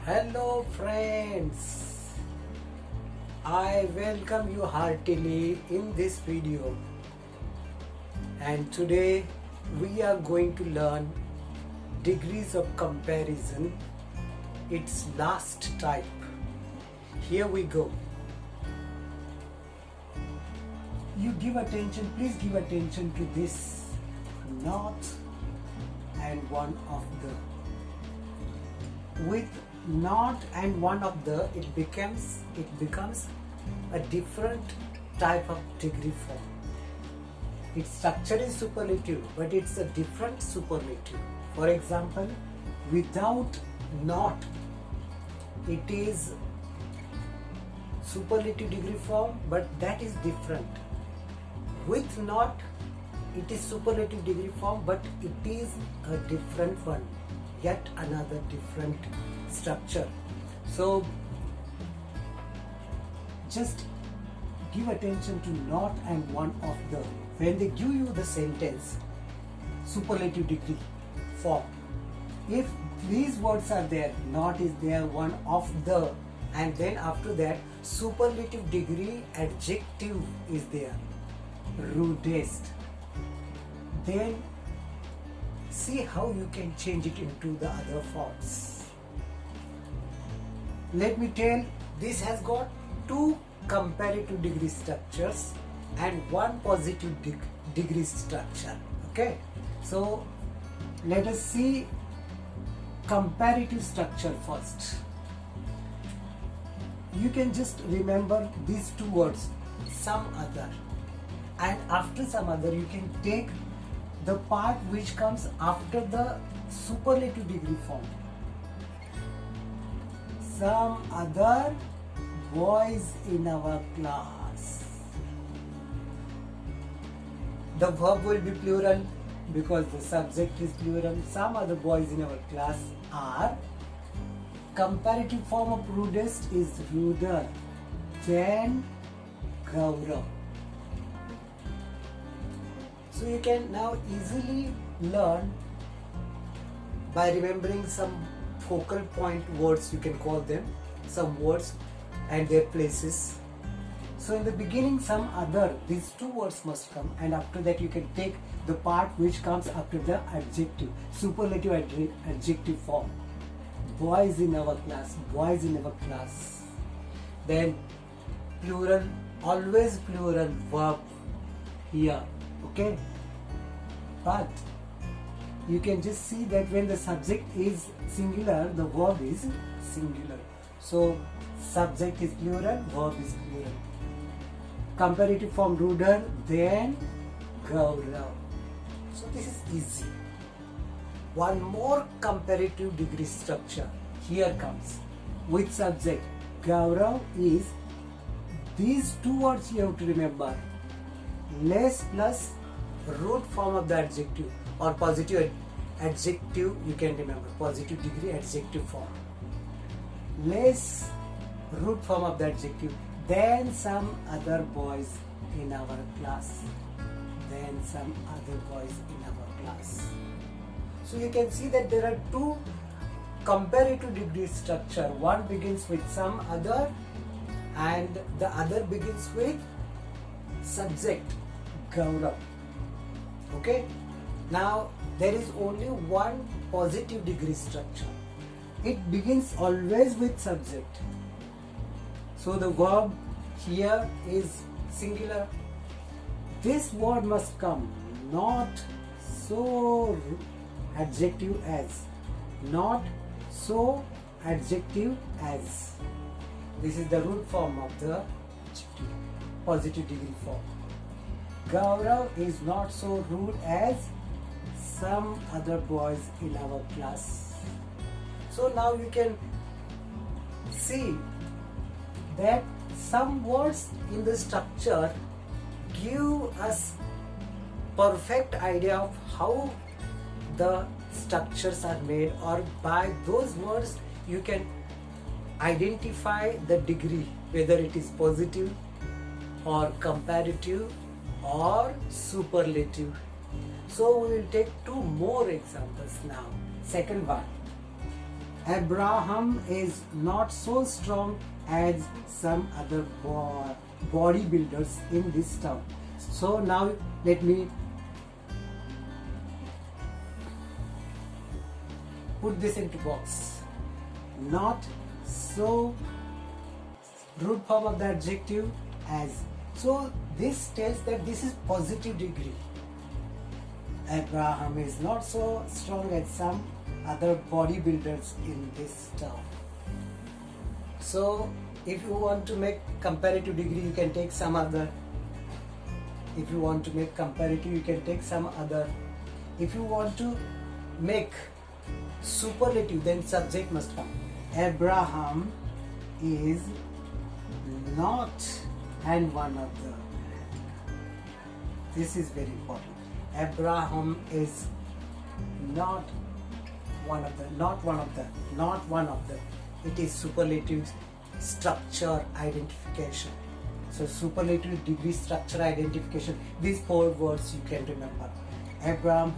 Hello friends, I welcome you heartily in this video, and today we are going to learn degrees of comparison, its last type. Here we go. Please give attention to this not and one of the. With not and one of the, it becomes a different type of degree form. Its structure is superlative, but it's a different superlative. For example, without not, it is superlative degree form, but that is different. With not, it is superlative degree form, but it is a different one, yet another different structure. So just give attention to not and one of the. When they give you the sentence superlative degree form, if these words are there, not is there, one of the, and then after that superlative degree adjective is there, rudest, then see how you can change it into the other forms. Let me tell, this has got two comparative degree structures and one positive degree structure. Okay, so let us see comparative structure first. You can just remember these two words, some other, and after some other you can take the part which comes after the superlative degree form. Some other boys in our class. The verb will be plural because the subject is plural. Some other boys in our class are. Comparative form of rudest is ruder than Gaurav. So you can now easily learn by remembering some focal point words, you can call them, some words and their places. So in the beginning, some other, these two words must come, and after that you can take the part which comes after the adjective, superlative adjective form. Boys in our class, boys in our class. Then plural, always plural verb here, okay? But you can just see that when the subject is singular, the verb is singular. So subject is plural, verb is plural. Comparative form ruder than Gaurav. So this is easy. One more comparative degree structure here comes. With subject Gaurav is, these two words you have to remember, less plus root form of the adjective or positive adjective, you can remember, positive degree adjective form. Less root form of the adjective than some other boys in our class. Than some other boys in our class. So you can see that there are two comparative degree structure. One begins with some other and the other begins with subject Gaurav. Okay, now there is only one positive degree structure. It begins always with subject. So the verb here is singular. This word must come, not so adjective as, not so adjective as. This is the root form of the positive degree form. Gaurav is not so rude as some other boys in our class. So now you can see that some words in the structure give us perfect idea of how the structures are made, or by those words you can identify the degree, whether it is positive or comparative or superlative. So we will take two more examples now. Second one, Abraham is not so strong as some other bodybuilders in this town. So now let me put this into box. Not so, root form of the adjective as. So this tells that this is positive degree. Abraham is not so strong as some other bodybuilders in this town. So if you want to make comparative degree, you can take some other. If you want to make comparative, you can take some other. If you want to make superlative, then subject must come. Abraham is not and one of the. This is very important. Abraham is not one of the, not one of the, not one of the. It is superlative structure identification. So superlative degree structure identification. These 4 words you can remember. Abraham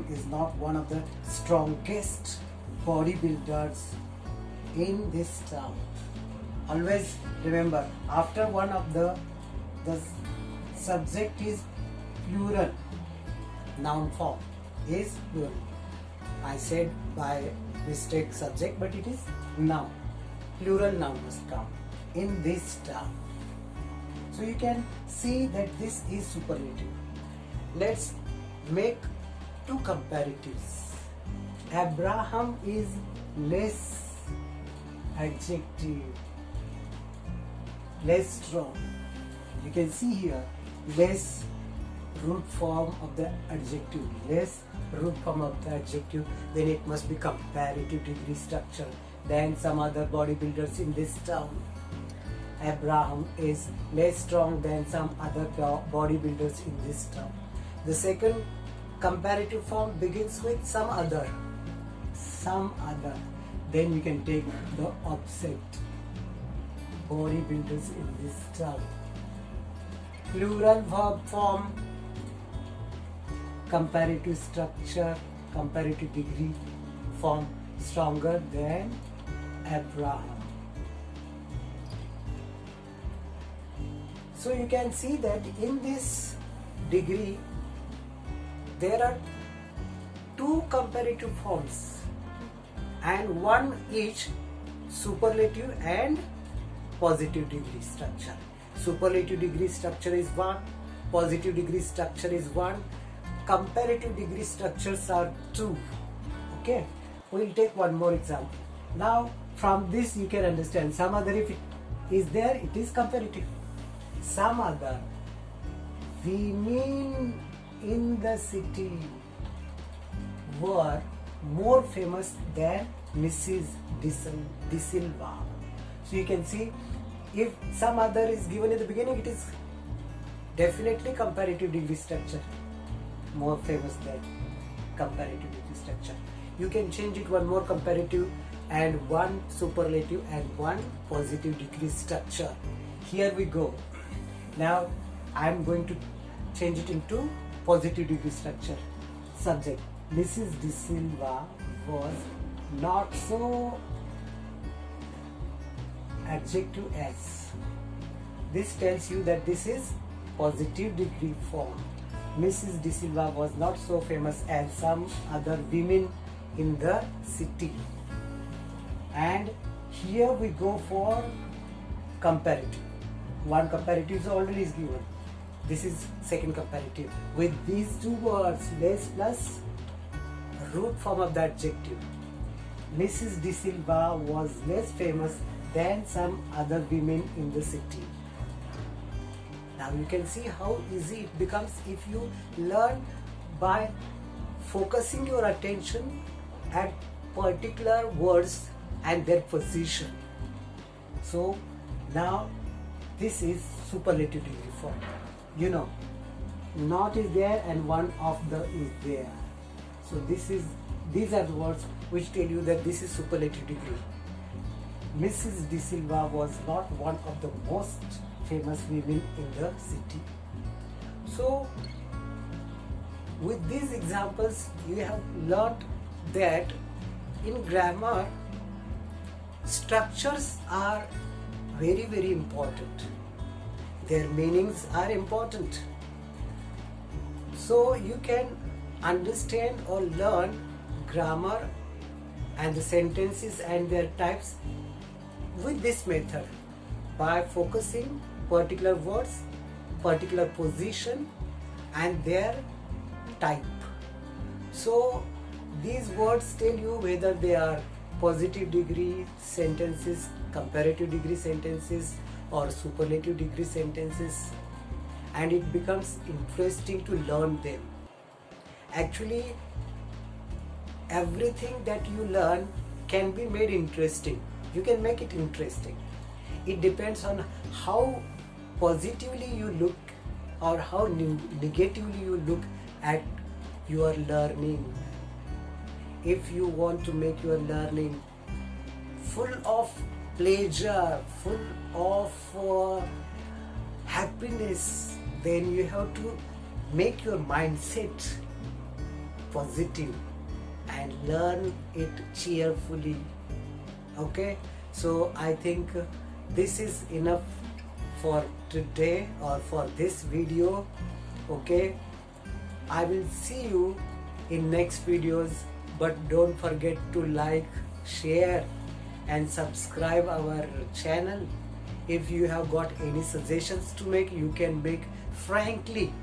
is not one of the strongest bodybuilders in this town. Always remember, after one of the subject is plural, noun form is plural. I said by mistake subject, but it is noun. Plural noun must come in this town. So you can see that this is superlative. Let's make 2 comparatives. Abraham is less, adjective, less strong. You can see here less, root form of the adjective, less root form of the adjective, then it must be comparative degree structure than some other bodybuilders in this town. Abraham is less strong than some other bodybuilders in this town. The second comparative form begins with some other. Then you can take the opposite, bodybuilders in this town. Plural verb form, comparative structure, comparative degree form, stronger than Abraham. So you can see that in this degree there are 2 comparative forms and 1 each superlative and positive degree structure. Superlative degree structure is 1, positive degree structure is 1, comparative degree structures are 2. Okay, we'll take one more example. Now from this you can understand some other, if it is there, it is comparative. Some other women in the city were more famous than Mrs. De Silva. So you can see, if some other is given in the beginning, it is definitely comparative degree structure, more famous than comparative degree structure. You can change it one more comparative and 1 superlative and 1 positive degree structure. Here we go. Now I am going to change it into positive degree structure. Subject: Mrs. De Silva was not so, adjective as. This tells you that this is positive degree form. Mrs. De Silva was not so famous as some other women in the city. And here we go for comparative. 1 comparative is already given. This is second comparative with these 2 words, less plus root form of the adjective. Mrs. De Silva was less famous than some other women in the city. Now you can see how easy it becomes if you learn by focusing your attention at particular words and their position. So now this is superlative degree form. You know, not is there and 1 of the is there. So these are the words which tell you that this is superlative degree. Mrs. De Silva was not one of the most famous women in the city. So with these examples you have learnt that in grammar, structures are very, very important. Their meanings are important. So you can understand or learn grammar and the sentences and their types with this method by focusing particular words, particular position and their type. So these words tell you whether they are positive degree sentences, comparative degree sentences or superlative degree sentences, and it becomes interesting to learn them. Actually, everything that you learn can be made interesting. You can make it interesting. It depends on how positively you look or how negatively you look at your learning. If you want to make your learning full of pleasure, full of happiness, then you have to make your mindset positive and learn it cheerfully. Okay, so I think this is enough for today or for this video. Okay, I will see you in next videos, but don't forget to like, share and subscribe our channel. If you have got any suggestions to make, you can make frankly.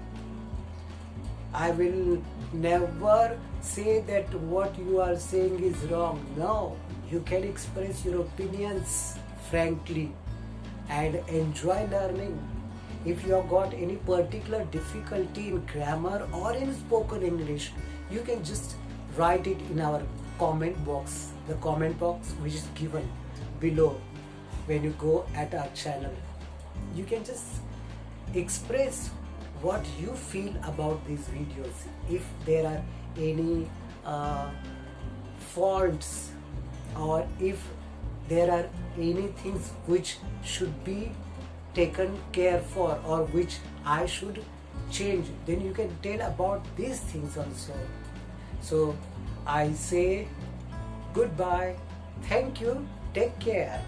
I will never say that what you are saying is wrong. No, you can express your opinions frankly and enjoy learning. If you have got any particular difficulty in grammar or in spoken English, you can just write it in our comment box, the comment box which is given below when you go at our channel. You can just express what you feel about these videos. If there are any faults or if there are any things which should be taken care for or which I should change, then you can tell about these things also. So I say goodbye, thank you, take care.